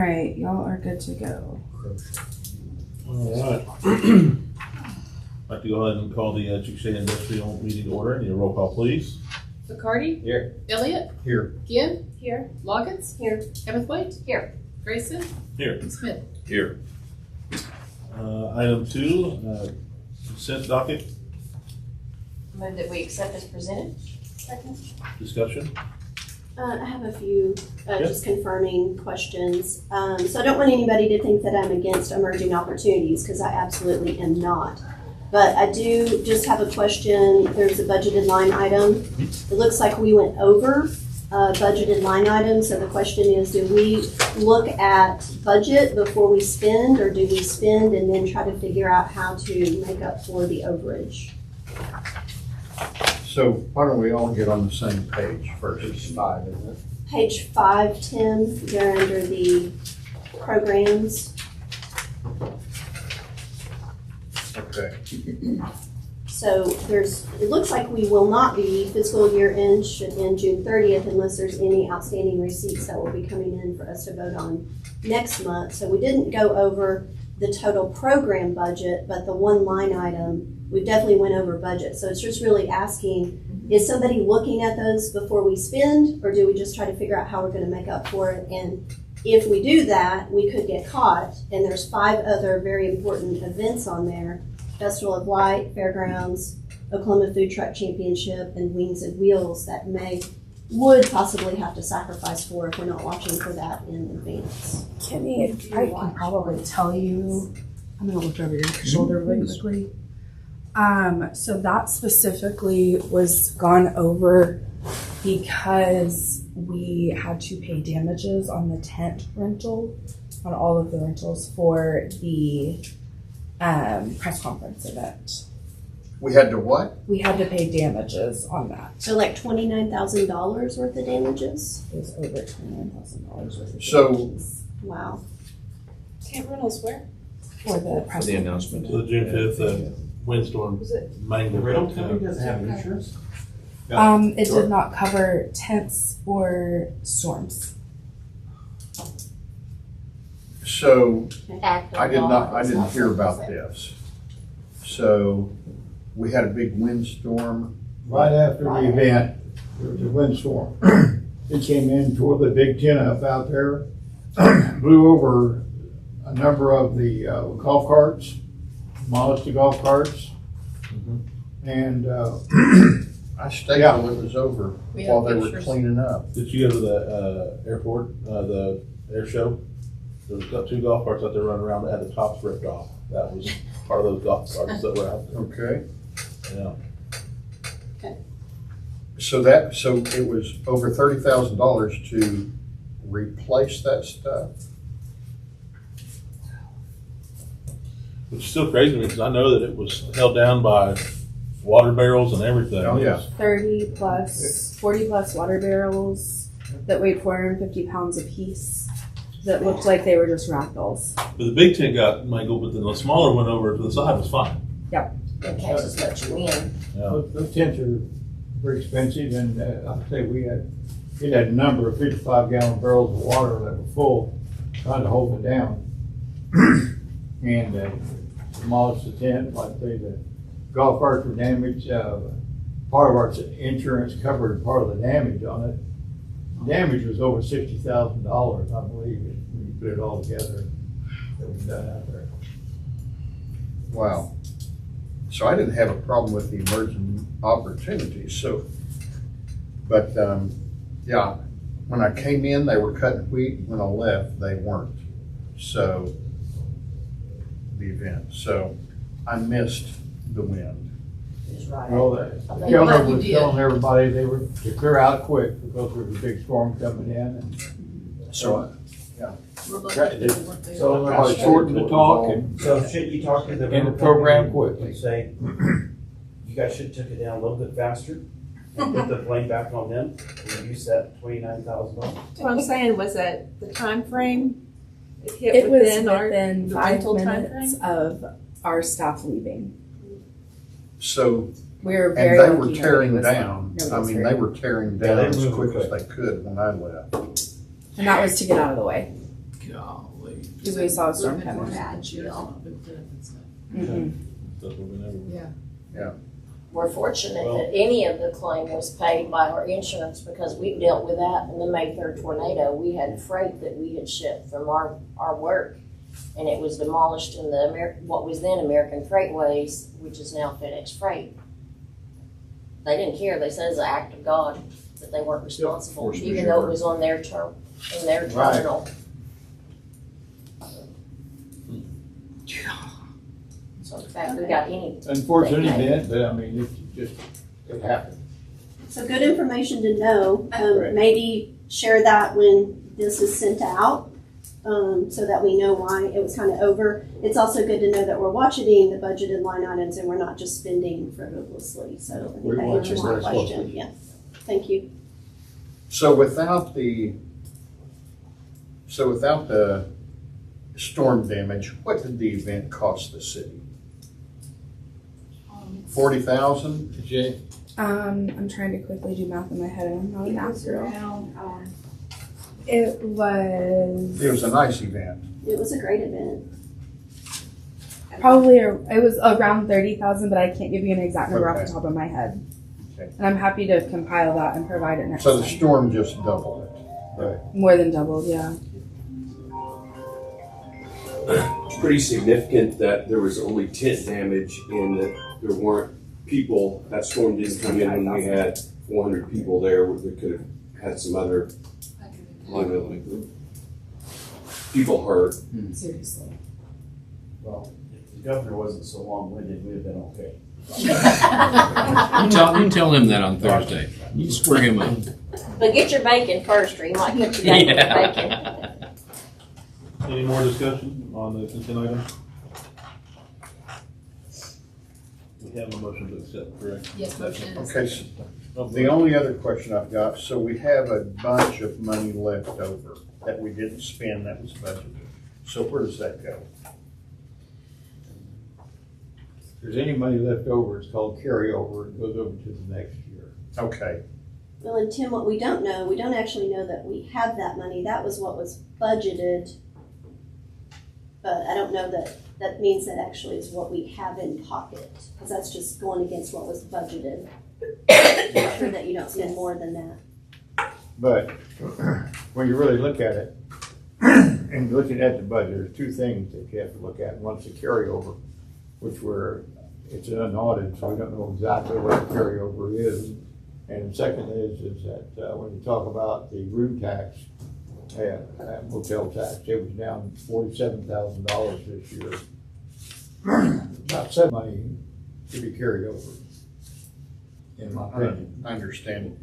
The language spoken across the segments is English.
All right, y'all are good to go. All right. I'd like to go ahead and call the Chickasha Industrial meeting to order. Need a roll call, please. McCarty? Here. Elliott? Here. Gibb? Here. Loggins? Here. Ebethwaite? Here. Grayson? Here. Smith? Here. Item 2, consent docket, Move that we accept as presented. Second. discussion. I have a few just confirming questions. So I don't want anybody to think that I'm against emerging opportunities, because I absolutely am not. But I do just have a question. There's a budgeted line item. It looks like we went over budgeted line item. So the question is, do we look at budget before we spend, or do we spend and then try to figure out how to make up for the overage? So why don't we all get on the same page first? Page 5, isn't it? Page 5, Tim, they're under the programs. Okay. So it looks like we will not be, fiscal year end should end June 30th unless there's any outstanding receipts that will be coming in for us to vote on next month. So we didn't go over the total program budget, but the one line item, we definitely went over budget. So it's just really asking, is somebody looking at those before we spend, or do we just try to figure out how we're gonna make up for it? And if we do that, we could get caught, and there's 5 other very important events on there: Festival of Light, Fairgrounds, Oklahoma Food Truck Championship, and Wings and Wheels that would possibly have to sacrifice for if we're not watching for that in advance. Kimmy, I can probably tell you. I'm gonna look over your shoulder really quickly. So that specifically was gone over because we had to pay damages on the tent rental, on all of the rentals for the press conference event. We had to what? We had to pay damages on that. So like $29,000 worth of damages? It was over $29,000 worth of So- damages Wow. Tent rentals where? for the press The conference. announcement. So the June 5th windstorm Was it? mangled. doesn't have insurance? It did not cover tents or storms. So Active I law. didn't hear about this. So we had a big windstorm. Right after the event, there was a windstorm. It came in, tore the big tent up out there, blew over a number of the golf carts, demolished the golf carts. And I stayed Yeah. till it was over We while have they were pictures. cleaning up. Did you go to the airport, the air show? There was 2 golf carts out there running around that had the tops ripped off. That was part of those golf carts that were out there. Okay. Yeah. So it was over $30,000 to replace that stuff. Which is still crazy to me because I know that it was held down by water barrels and everything. Oh, yeah. 40 plus water barrels that weighed 450 pounds apiece that looked like they were just ragdolls. But the big tent got mangled, but then the smaller one over to the side was fine. It catches much wind. Yeah. those tents are very expensive, and I'll say it had a number of 55-gallon barrels of water that were full, trying to hold it down. And demolished the tent, like I say, the golf carts were damaged. Part of our insurance covered part of the damage on it. Damage was over $60,000, I believe, when you put it all together that was done out there. Wow. So I didn't have a problem with the emerging opportunities. So, but yeah, when I came in, they were cutting wheat. When I left, they weren't. So the event. So I missed the wind. Is right. Well, I'm the glad governor you was did. telling everybody they were to clear out quick because there was a big storm coming in. And So We're lucky they weren't there. so everybody shortened the talk and So should you talk to the end the road program company quickly. and say, you guys should have took it down a little bit faster and put the blame back on them and use that $29,000? What I'm saying was that the time frame, it hit It was within our within the 5 rental minutes timeframe? of our staff leaving. So, We were and very they lucky were nobody tearing was- down. nobody I was mean, hurt. they were tearing Yeah, down they as moved quick as quick. they could when I left. And that was to get out of the way. Golly. Because we saw a storm coming. Mhm. That's what we never. We're fortunate Well- that any of the claim was paid by our insurance because we dealt with that in the May 3rd tornado. We had freight that we had shipped from our work, and it was demolished in the what was then American Freightways, which is now FedEx Freight. They didn't care. They said it was an act of God that they weren't responsible, Force even though majeure. it was on their in their Right. terminal. So in fact, we got any. Unfortunate event, but I mean, it happened. So good information to know. Right. Maybe share that when this is sent out, so that we know why it was kind of over. It's also good to know that we're watching the budgeted line items and we're not just spending frivolously. So I think We're that watching answers my very question. closely. Yeah. Thank you. So without the storm damage, what did the event cost the city? 40,000? Jay? I'm trying to quickly do math in my head, and I'm not a math girl. It was. It was a nice event. It was a great event. Probably, it was around 30,000, but I can't give you an exact number off Okay. the top of my head. Okay. And I'm happy to compile that and provide it next So the time. storm just doubled it. Right. More than doubled, yeah. It's pretty significant that there was only tent damage and that there weren't people, that storm didn't come in when we had 400 people there. We could have had some other, people hurt. Seriously. Well, if the governor wasn't so long-winded, we'd have been okay. You tell him that on Thursday. You square him up. But get your bacon first, or you might get your bacon. Yeah. Any more discussion on the consent item? We have a motion to accept, correct? Yes, motion is. Okay, so the only other question I've got, so we have a bunch of money left over that we didn't spend that was budgeted. So where does that go? If there's any money left over, it's called carryover. It goes over to the next year. Okay, Well, and Tim, what we don't know, we don't actually know that we have that money. That was what was budgeted. But I don't know that that means that actually is what we have in pocket, because that's just going against what was budgeted. Make sure that you don't spend more than that. But when you really look at it, and looking at the budget, there's two things that you have to look at. One's the carryover, which it's unaudited, so we don't know exactly what the carryover is. And the second is that when you talk about the room tax, motel tax, it was down $47,000 this year. About $7 money to be carried over, in my opinion. I understand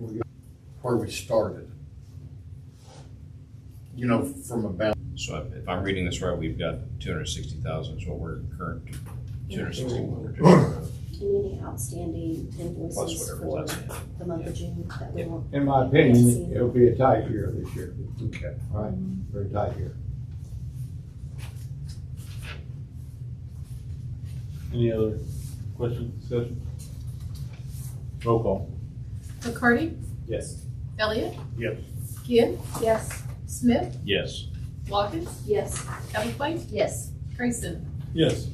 where we started. You know, from about, So if I'm reading this right, we've got 260,000 is what we're current, 261. And any outstanding Plus invoices whatever's for outstanding. the month of June that we won't. In my opinion, it'll be a tight year this year. okay. All right, very tight year. Any other questions, discussion? Roll call. McCarty? Yes. Elliott? Yes. Gibb? Yes. Smith? Yes. Watkins? Yes. Ellie Yes. Grayson? Yes.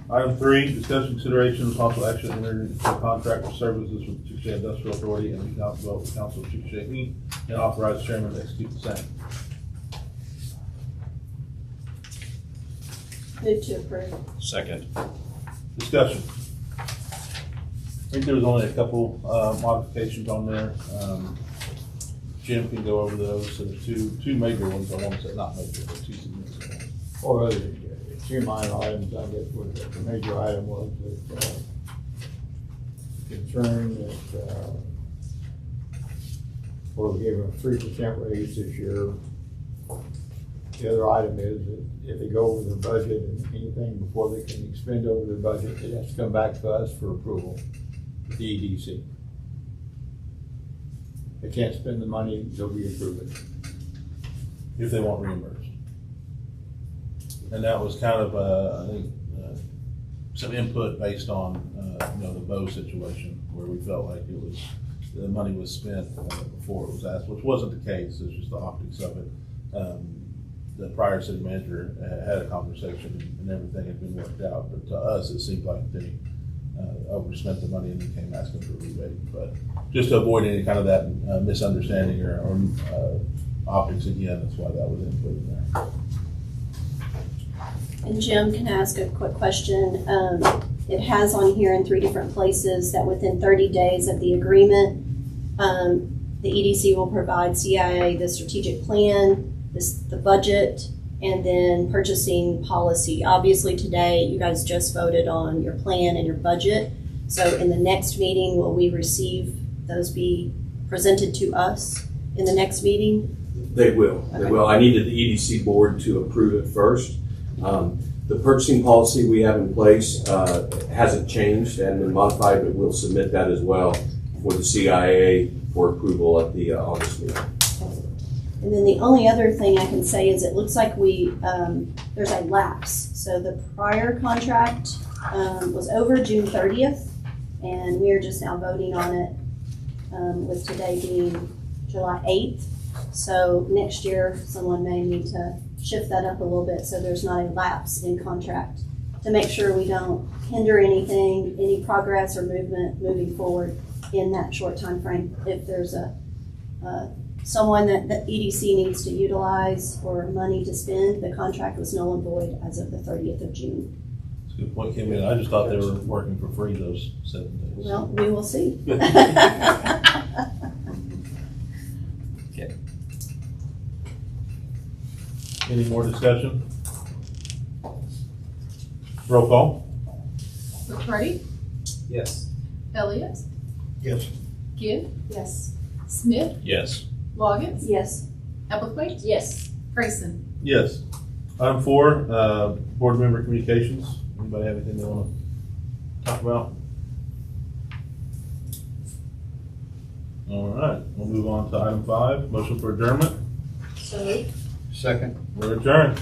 Item 3, discussion, consideration, and possible action to enter into a contract for services with the Chickasha Industrial Authority and the Economic Development Council of Chickasha, Inc., and authorize chairman to execute the same. Move to approve. Second. Discussion. I think there was only a couple modifications on there. Jim can go over those. So there's two major ones, I want to say, not major, but two significant ones. Or other, two minor items, I guess, the major item was that, concern that, well, we gave them a 3% raise this year. The other item is that if they go over their budget and anything before they can expend over their budget, it has to come back to us for approval, the EDC. They can't spend the money until we approve it. If they want reimbursed. And that was kind of, I think, some input based on, the Bow situation, where we felt like the money was spent before it was asked, which wasn't the case. It's just the optics of it. the prior city manager had a conversation and everything had been worked out, but to us, it seemed like they overspent the money and then came asking for a rebate. But just to avoid any kind of that misunderstanding or optics again, that's why that was included there. And Jim, can I ask a quick question? It has on here in 3 different places that within 30 days of the agreement, the EDC will provide CIA the strategic plan, the budget, and then purchasing policy. Obviously today, you guys just voted on your plan and your budget. So in the next meeting, will we receive those be presented to us in the next meeting? They will. They will. I needed the EDC board to approve it first. The purchasing policy we have in place hasn't changed and been modified, but we'll submit that as well for the CIA for approval at the August meeting. And then the only other thing I can say is it looks like there's a lapse. So the prior contract was over June 30th, and we are just now voting on it with today being July 8th. So next year, someone may need to shift that up a little bit so there's not a lapse in contract to make sure we don't hinder anything, any progress or movement moving forward in that short time frame. If there's someone that the EDC needs to utilize or money to spend, the contract was null and void as of the 30th of June. That's a good point, Kim. I just thought they were working for free those 7 days. Well, we will see. Any more discussion? Roll call. McCarty? Yes. Elliott? Yes. Gibb? Yes. Smith? Yes. Loggins? Yes. Applethwaite? Yes. Grayson? Yes. Item 4, board member communications. Anybody have anything they want to talk about? All right, we'll move on to item 5, motion for adjournment. So Second. We're adjourned.